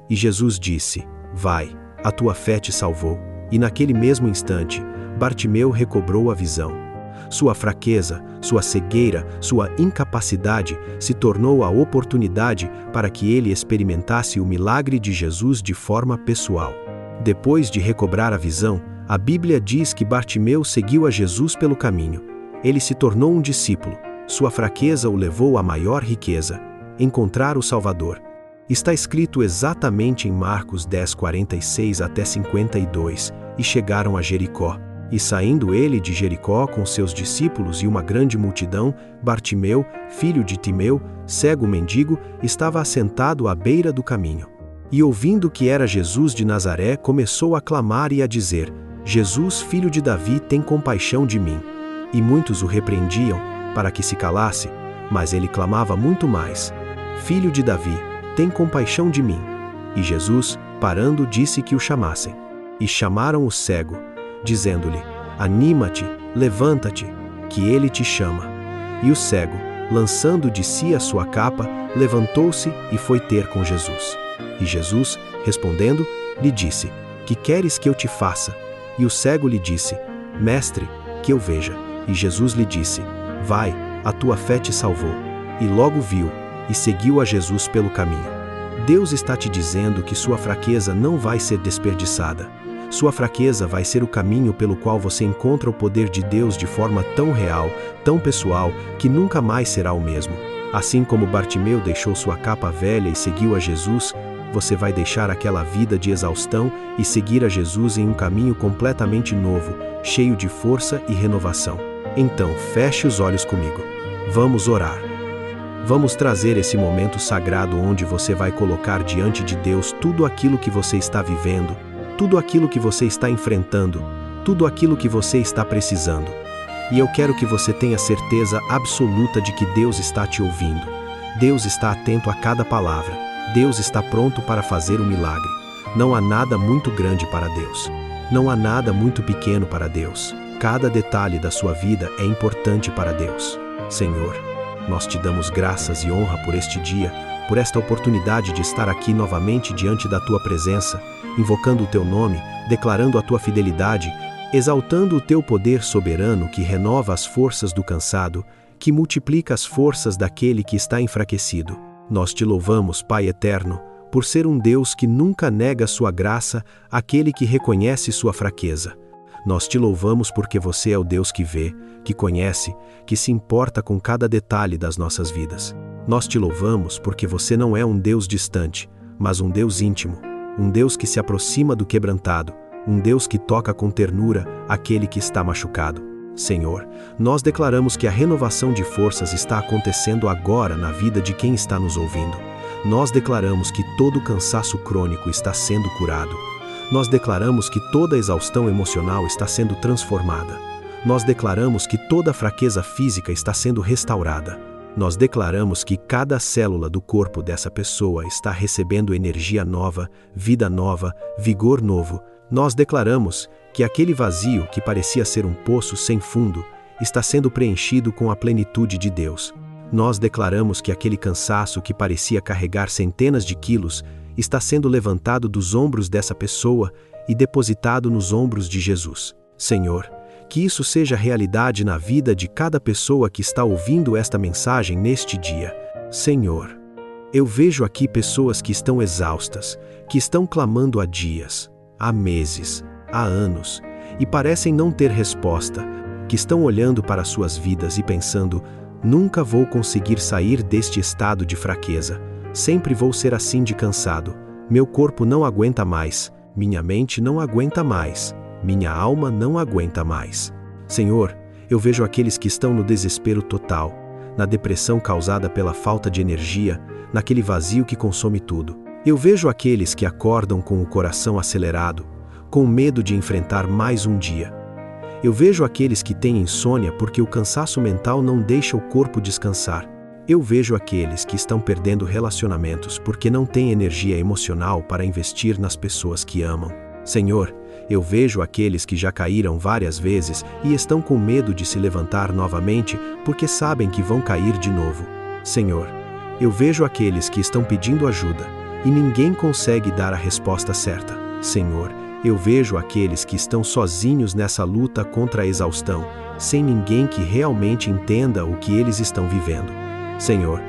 E Jesus disse: Vai, a tua fé te salvou. E naquele mesmo instante, Bartimeu recobrou a visão. Sua fraqueza, sua cegueira, sua incapacidade se tornou a oportunidade para que ele experimentasse o milagre de Jesus de forma pessoal. Depois de recobrar a visão, a Bíblia diz que Bartimeu seguiu a Jesus pelo caminho. Ele se tornou um discípulo. Sua fraqueza o levou à maior riqueza: encontrar o Salvador. Está escrito exatamente em Marcos 10:46 até 52, e chegaram a Jericó. E saindo ele de Jericó com seus discípulos e uma grande multidão, Bartimeu, filho de Timeu, cego mendigo, estava assentado à beira do caminho. E ouvindo que era Jesus de Nazaré, começou a clamar e a dizer: Jesus, filho de Davi, tem compaixão de mim. E muitos o repreendiam, para que se calasse, mas ele clamava muito mais: Filho de Davi, tem compaixão de mim. E Jesus, parando, disse que o chamassem. E chamaram o cego, dizendo-lhe: Anima-te, levanta-te, que ele te chama. E o cego, lançando de si a sua capa, levantou-se e foi ter com Jesus. E Jesus, respondendo, lhe disse: Que queres que eu te faça? E o cego lhe disse: Mestre, que eu veja. E Jesus lhe disse: Vai, a tua fé te salvou. E logo viu, e seguiu a Jesus pelo caminho. Deus está te dizendo que sua fraqueza não vai ser desperdiçada. Sua fraqueza vai ser o caminho pelo qual você encontra o poder de Deus de forma tão real, tão pessoal, que nunca mais será o mesmo. Assim como Bartimeu deixou sua capa velha e seguiu a Jesus, você vai deixar aquela vida de exaustão e seguir a Jesus em um caminho completamente novo, cheio de força e renovação. Então, feche os olhos comigo. Vamos orar. Vamos trazer esse momento sagrado onde você vai colocar diante de Deus tudo aquilo que você está vivendo, tudo aquilo que você está enfrentando, tudo aquilo que você está precisando. E eu quero que você tenha certeza absoluta de que Deus está te ouvindo. Deus está atento a cada palavra. Deus está pronto para fazer um milagre. Não há nada muito grande para Deus. Não há nada muito pequeno para Deus. Cada detalhe da sua vida é importante para Deus. Senhor, Nós te damos graças e honra por este dia, por esta oportunidade de estar aqui novamente diante da tua presença, invocando o teu nome, declarando a tua fidelidade, exaltando o teu poder soberano que renova as forças do cansado, que multiplica as forças daquele que está enfraquecido. Nós te louvamos, Pai eterno, por ser um Deus que nunca nega sua graça àquele que reconhece sua fraqueza. Nós te louvamos porque você é o Deus que vê, que conhece, que se importa com cada detalhe das nossas vidas. Nós te louvamos porque você não é um Deus distante, mas um Deus íntimo, um Deus que se aproxima do quebrantado, um Deus que toca com ternura aquele que está machucado. Senhor, nós declaramos que a renovação de forças está acontecendo agora na vida de quem está nos ouvindo. Nós declaramos que todo cansaço crônico está sendo curado. Nós declaramos que toda exaustão emocional está sendo transformada. Nós declaramos que toda fraqueza física está sendo restaurada. Nós declaramos que cada célula do corpo dessa pessoa está recebendo energia nova, vida nova, vigor novo. Nós declaramos que aquele vazio que parecia ser um poço sem fundo está sendo preenchido com a plenitude de Deus. Nós declaramos que aquele cansaço que parecia carregar centenas de quilos está sendo levantado dos ombros dessa pessoa e depositado nos ombros de Jesus. Senhor, que isso seja realidade na vida de cada pessoa que está ouvindo esta mensagem neste dia. Senhor, eu vejo aqui pessoas que estão exaustas, que estão clamando há dias, há meses, há anos, e parecem não ter resposta, que estão olhando para suas vidas e pensando: nunca vou conseguir sair deste estado de fraqueza. Sempre vou ser assim de cansado. Meu corpo não aguenta mais, minha mente não aguenta mais, minha alma não aguenta mais. Senhor, eu vejo aqueles que estão no desespero total, na depressão causada pela falta de energia, naquele vazio que consome tudo. Eu vejo aqueles que acordam com o coração acelerado, com medo de enfrentar mais um dia. Eu vejo aqueles que têm insônia porque o cansaço mental não deixa o corpo descansar. Eu vejo aqueles que estão perdendo relacionamentos porque não têm energia emocional para investir nas pessoas que amam. Senhor, eu vejo aqueles que já caíram várias vezes e estão com medo de se levantar novamente porque sabem que vão cair de novo. Senhor, eu vejo aqueles que estão pedindo ajuda e ninguém consegue dar a resposta certa. Senhor, eu vejo aqueles que estão sozinhos nessa luta contra a exaustão, sem ninguém que realmente entenda o que eles estão vivendo. Senhor,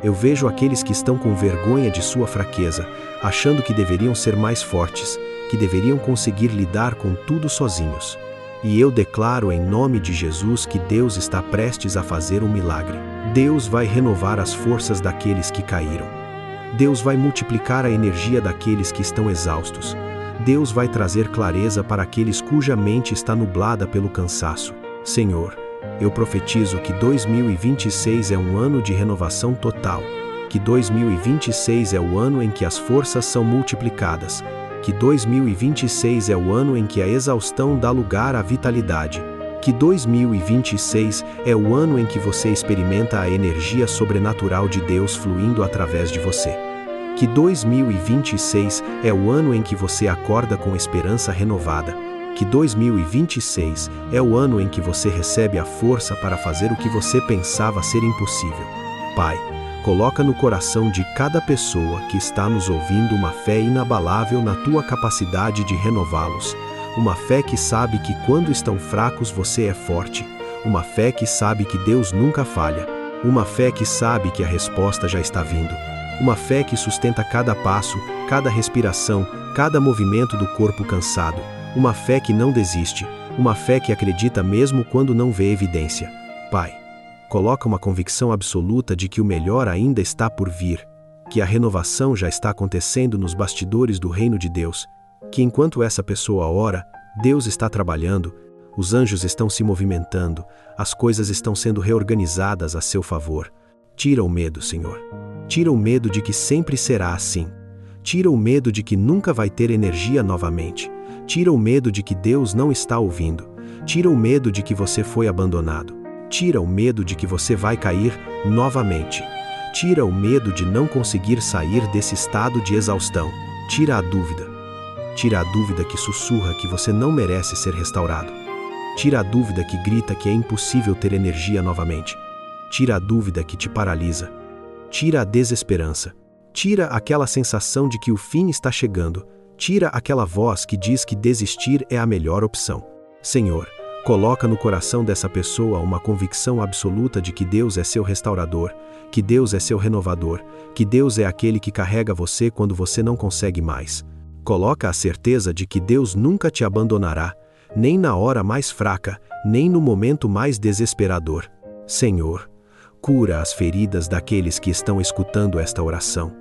eu vejo aqueles que estão com vergonha de sua fraqueza, achando que deveriam ser mais fortes, que deveriam conseguir lidar com tudo sozinhos. E eu declaro em nome de Jesus que Deus está prestes a fazer um milagre. Deus vai renovar as forças daqueles que caíram. Deus vai multiplicar a energia daqueles que estão exaustos. Deus vai trazer clareza para aqueles cuja mente está nublada pelo cansaço. Senhor, eu profetizo que 2026 é um ano de renovação total, que 2026 é o ano em que as forças são multiplicadas, que 2026 é o ano em que a exaustão dá lugar à vitalidade, que 2026 é o ano em que você experimenta a energia sobrenatural de Deus fluindo através de você. Que 2026 é o ano em que você acorda com esperança renovada. Que 2026 é o ano em que você recebe a força para fazer o que você pensava ser impossível. Pai, coloca no coração de cada pessoa que está nos ouvindo uma fé inabalável na tua capacidade de renová-los. Uma fé que sabe que quando estão fracos você é forte. Uma fé que sabe que Deus nunca falha. Uma fé que sabe que a resposta já está vindo. Uma fé que sustenta cada passo, cada respiração, cada movimento do corpo cansado. Uma fé que não desiste. Uma fé que acredita mesmo quando não vê evidência. Pai, coloca uma convicção absoluta de que o melhor ainda está por vir, que a renovação já está acontecendo nos bastidores do reino de Deus, que enquanto essa pessoa ora, Deus está trabalhando, os anjos estão se movimentando, as coisas estão sendo reorganizadas a seu favor. Tira o medo, Senhor. Tira o medo de que sempre será assim. Tira o medo de que nunca vai ter energia novamente. Tira o medo de que Deus não está ouvindo. Tira o medo de que você foi abandonado. Tira o medo de que você vai cair novamente. Tira o medo de não conseguir sair desse estado de exaustão. Tira a dúvida. Tira a dúvida que sussurra que você não merece ser restaurado. Tira a dúvida que grita que é impossível ter energia novamente. Tira a dúvida que te paralisa. Tira a desesperança. Tira aquela sensação de que o fim está chegando. Tira aquela voz que diz que desistir é a melhor opção. Senhor, coloca no coração dessa pessoa uma convicção absoluta de que Deus é seu restaurador, que Deus é seu renovador, que Deus é aquele que carrega você quando você não consegue mais. Coloca a certeza de que Deus nunca te abandonará, nem na hora mais fraca, nem no momento mais desesperador. Senhor, cura as feridas daqueles que estão escutando esta oração.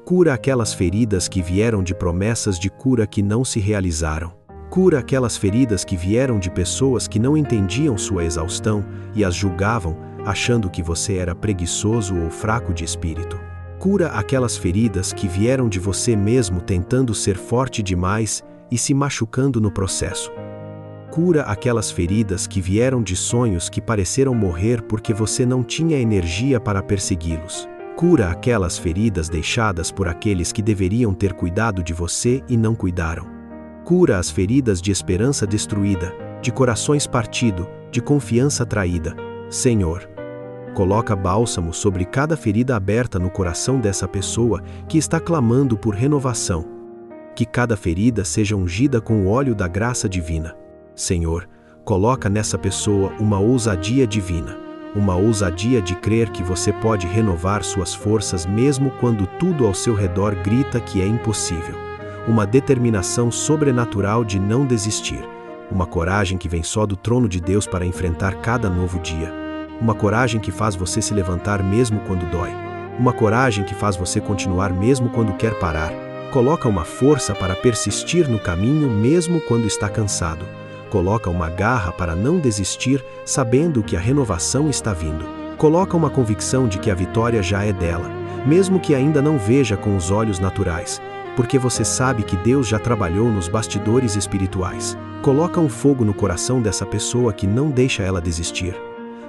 Cura aquelas feridas que vieram de promessas de cura que não se realizaram. Cura aquelas feridas que vieram de pessoas que não entendiam sua exaustão e as julgavam, achando que você era preguiçoso ou fraco de espírito. Cura aquelas feridas que vieram de você mesmo tentando ser forte demais e se machucando no processo. Cura aquelas feridas que vieram de sonhos que pareceram morrer porque você não tinha energia para persegui-los. Cura aquelas feridas deixadas por aqueles que deveriam ter cuidado de você e não cuidaram. Cura as feridas de esperança destruída, de corações partidos, de confiança traída. Senhor, coloca bálsamo sobre cada ferida aberta no coração dessa pessoa que está clamando por renovação. Que cada ferida seja ungida com o óleo da graça divina. Senhor, coloca nessa pessoa uma ousadia divina. Uma ousadia de crer que você pode renovar suas forças mesmo quando tudo ao seu redor grita que é impossível. Uma determinação sobrenatural de não desistir. Uma coragem que vem só do trono de Deus para enfrentar cada novo dia. Uma coragem que faz você se levantar mesmo quando dói. Uma coragem que faz você continuar mesmo quando quer parar. Coloca uma força para persistir no caminho mesmo quando está cansado. Coloca uma garra para não desistir, sabendo que a renovação está vindo. Coloca uma convicção de que a vitória já é dela, mesmo que ainda não veja com os olhos naturais, porque você sabe que Deus já trabalhou nos bastidores espirituais. Coloca um fogo no coração dessa pessoa que não deixa ela desistir.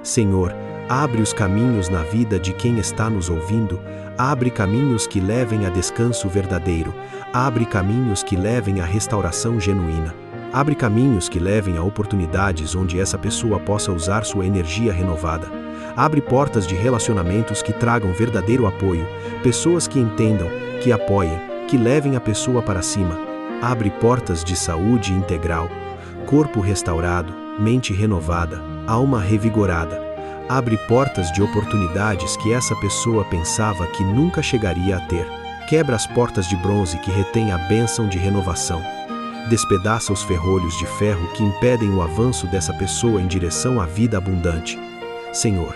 Senhor, abre os caminhos na vida de quem está nos ouvindo, abre caminhos que levem a descanso verdadeiro, abre caminhos que levem à restauração genuína. Abre caminhos que levem a oportunidades onde essa pessoa possa usar sua energia renovada. Abre portas de relacionamentos que tragam verdadeiro apoio, pessoas que entendam, que apoiem, que levem a pessoa para cima. Abre portas de saúde integral, corpo restaurado, mente renovada, alma revigorada. Abre portas de oportunidades que essa pessoa pensava que nunca chegaria a ter. Quebra as portas de bronze que retêm a bênção de renovação. Despedaça os ferrolhos de ferro que impedem o avanço dessa pessoa em direção à vida abundante. Senhor,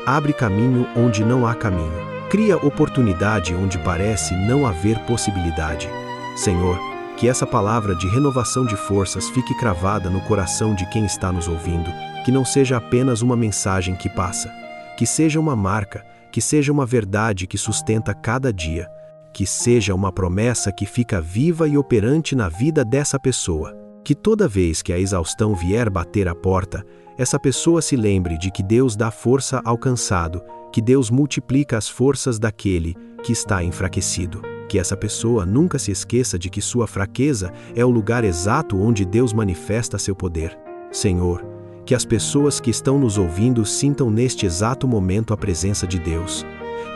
abre caminho onde não há caminho. Cria oportunidade onde parece não haver possibilidade. Senhor, que essa palavra de renovação de forças fique cravada no coração de quem está nos ouvindo, que não seja apenas uma mensagem que passa, que seja uma marca, que seja uma verdade que sustenta cada dia. Que seja uma promessa que fica viva e operante na vida dessa pessoa. Que toda vez que a exaustão vier bater a porta, essa pessoa se lembre de que Deus dá força ao cansado, que Deus multiplica as forças daquele que está enfraquecido. Que essa pessoa nunca se esqueça de que sua fraqueza é o lugar exato onde Deus manifesta seu poder. Senhor, que as pessoas que estão nos ouvindo sintam neste exato momento a presença de Deus.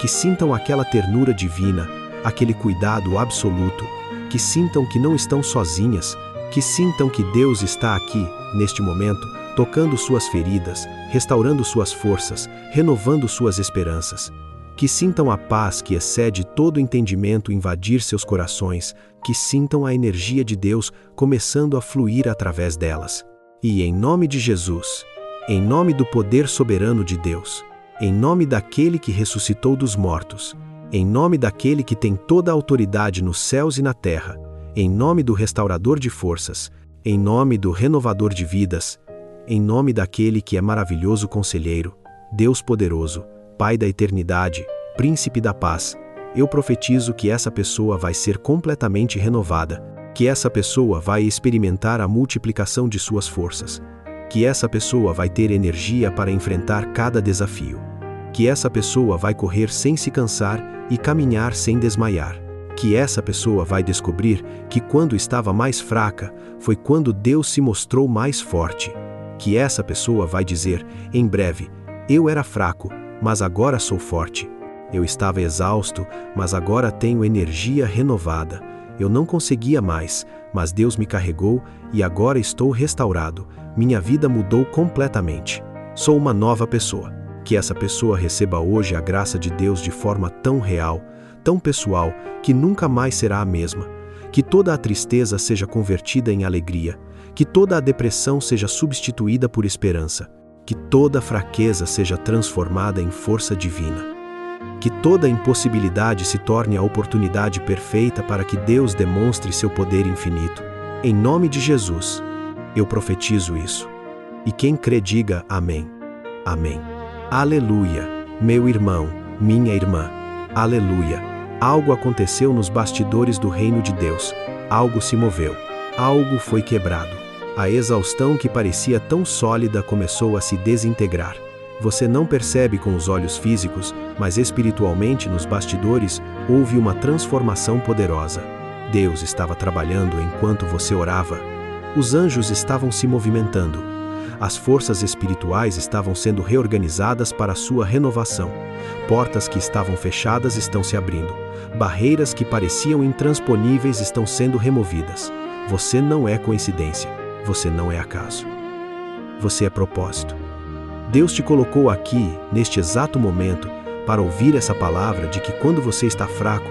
Que sintam aquela ternura divina, aquele cuidado absoluto, que sintam que não estão sozinhas, que sintam que Deus está aqui, neste momento, tocando suas feridas, restaurando suas forças, renovando suas esperanças. Que sintam a paz que excede todo entendimento invadir seus corações, que sintam a energia de Deus começando a fluir através delas. E em nome de Jesus, em nome do poder soberano de Deus, em nome daquele que ressuscitou dos mortos, em nome daquele que tem toda a autoridade nos céus e na terra, em nome do restaurador de forças, em nome do renovador de vidas, em nome daquele que é maravilhoso conselheiro, Deus poderoso, Pai da eternidade, Príncipe da paz, eu profetizo que essa pessoa vai ser completamente renovada, que essa pessoa vai experimentar a multiplicação de suas forças, que essa pessoa vai ter energia para enfrentar cada desafio, que essa pessoa vai correr sem se cansar e caminhar sem desmaiar, que essa pessoa vai descobrir que quando estava mais fraca, foi quando Deus se mostrou mais forte, que essa pessoa vai dizer, em breve, Eu era fraco, mas agora sou forte. Eu estava exausto, mas agora tenho energia renovada. Eu não conseguia mais, mas Deus me carregou e agora estou restaurado. Minha vida mudou completamente. Sou uma nova pessoa. Que essa pessoa receba hoje a graça de Deus de forma tão real, tão pessoal, que nunca mais será a mesma. Que toda a tristeza seja convertida em alegria. Que toda a depressão seja substituída por esperança. Que toda fraqueza seja transformada em força divina. Que toda impossibilidade se torne a oportunidade perfeita para que Deus demonstre seu poder infinito. Em nome de Jesus, eu profetizo isso. E quem crê diga amém. Amém. Aleluia, meu irmão, minha irmã. Aleluia. Algo aconteceu nos bastidores do reino de Deus. Algo se moveu. Algo foi quebrado. A exaustão que parecia tão sólida começou a se desintegrar. Você não percebe com os olhos físicos, mas espiritualmente nos bastidores houve uma transformação poderosa. Deus estava trabalhando enquanto você orava. Os anjos estavam se movimentando. As forças espirituais estavam sendo reorganizadas para a sua renovação. Portas que estavam fechadas estão se abrindo. Barreiras que pareciam intransponíveis estão sendo removidas. Você não é coincidência. Você não é acaso. Você é propósito. Deus te colocou aqui, neste exato momento, para ouvir essa palavra de que quando você está fraco,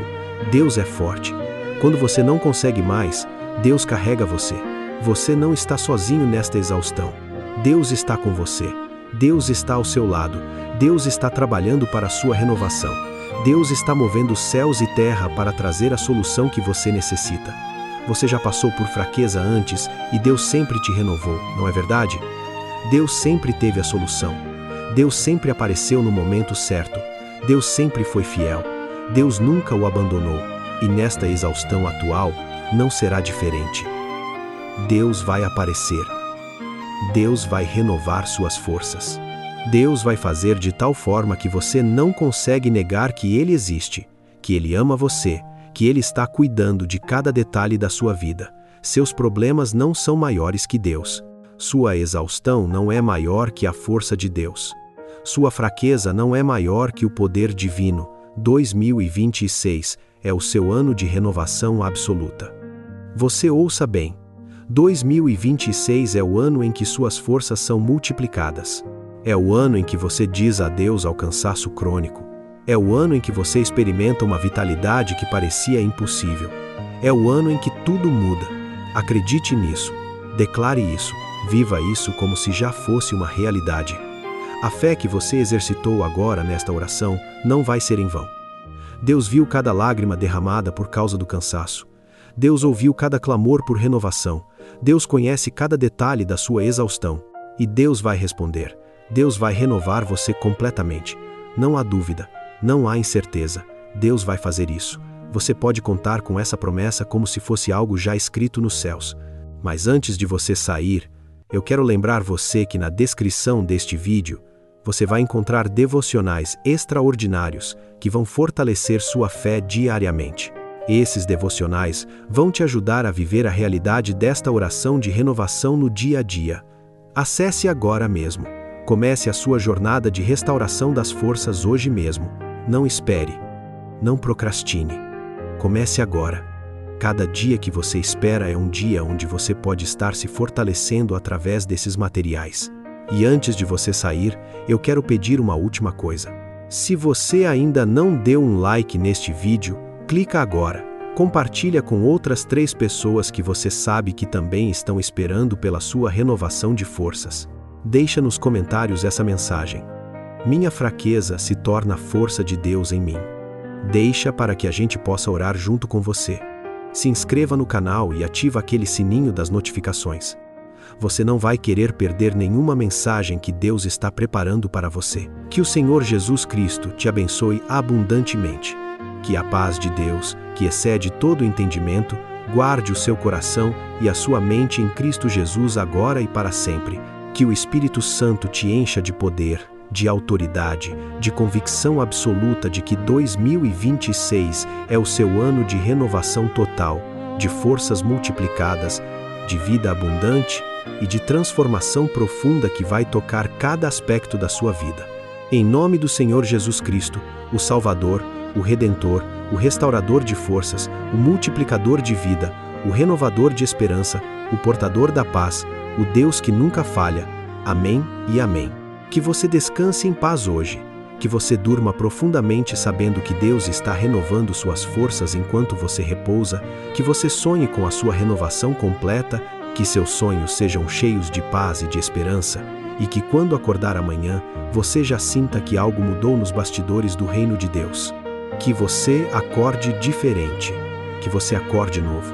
Deus é forte. Quando você não consegue mais, Deus carrega você. Você não está sozinho nesta exaustão. Deus está com você. Deus está ao seu lado. Deus está trabalhando para a sua renovação. Deus está movendo céus e terra para trazer a solução que você necessita. Você já passou por fraqueza antes e Deus sempre te renovou, não é verdade? Deus sempre teve a solução. Deus sempre apareceu no momento certo. Deus sempre foi fiel. Deus nunca o abandonou. E nesta exaustão atual, não será diferente. Deus vai aparecer. Deus vai renovar suas forças. Deus vai fazer de tal forma que você não consegue negar que Ele existe, que Ele ama você, que Ele está cuidando de cada detalhe da sua vida. Seus problemas não são maiores que Deus. Sua exaustão não é maior que a força de Deus. Sua fraqueza não é maior que o poder divino. 2026 é o seu ano de renovação absoluta. Você ouça bem. 2026 é o ano em que suas forças são multiplicadas. É o ano em que você diz adeus ao cansaço crônico. É o ano em que você experimenta uma vitalidade que parecia impossível. É o ano em que tudo muda. Acredite nisso. Declare isso. Viva isso como se já fosse uma realidade. A fé que você exercitou agora nesta oração não vai ser em vão. Deus viu cada lágrima derramada por causa do cansaço. Deus ouviu cada clamor por renovação. Deus conhece cada detalhe da sua exaustão. E Deus vai responder. Deus vai renovar você completamente. Não há dúvida, não há incerteza. Deus vai fazer isso. Você pode contar com essa promessa como se fosse algo já escrito nos céus. Mas antes de você sair, eu quero lembrar você que na descrição deste vídeo, você vai encontrar devocionais extraordinários que vão fortalecer sua fé diariamente. Esses devocionais vão te ajudar a viver a realidade desta oração de renovação no dia a dia. Acesse agora mesmo. Comece a sua jornada de restauração das forças hoje mesmo. Não espere. Não procrastine. Comece agora. Cada dia que você espera é um dia onde você pode estar se fortalecendo através desses materiais. E antes de você sair, eu quero pedir uma última coisa. Se você ainda não deu um like neste vídeo, clica agora. Compartilha com outras 3 pessoas que você sabe que também estão esperando pela sua renovação de forças. Deixa nos comentários essa mensagem. Minha fraqueza se torna a força de Deus em mim. Deixa para que a gente possa orar junto com você. Se inscreva no canal e ativa aquele sininho das notificações. Você não vai querer perder nenhuma mensagem que Deus está preparando para você. Que o Senhor Jesus Cristo te abençoe abundantemente. Que a paz de Deus, que excede todo entendimento, guarde o seu coração e a sua mente em Cristo Jesus agora e para sempre. Que o Espírito Santo te encha de poder, de autoridade, de convicção absoluta de que 2026 é o seu ano de renovação total, de forças multiplicadas, de vida abundante e de transformação profunda que vai tocar cada aspecto da sua vida. Em nome do Senhor Jesus Cristo, o Salvador, o Redentor, o Restaurador de forças, o Multiplicador de vida, o Renovador de esperança, o Portador da paz, o Deus que nunca falha. Amém e amém. Que você descanse em paz hoje. Que você durma profundamente sabendo que Deus está renovando suas forças enquanto você repousa. Que você sonhe com a sua renovação completa. Que seus sonhos sejam cheios de paz e de esperança. E que quando acordar amanhã, você já sinta que algo mudou nos bastidores do reino de Deus. Que você acorde diferente. Que você acorde novo.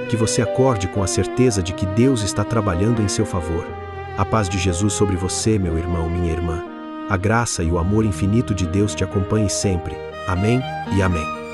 Que você acorde com a certeza de que Deus está trabalhando em seu favor. A paz de Jesus sobre você, meu irmão, minha irmã. A graça e o amor infinito de Deus te acompanhem sempre. Amém e amém.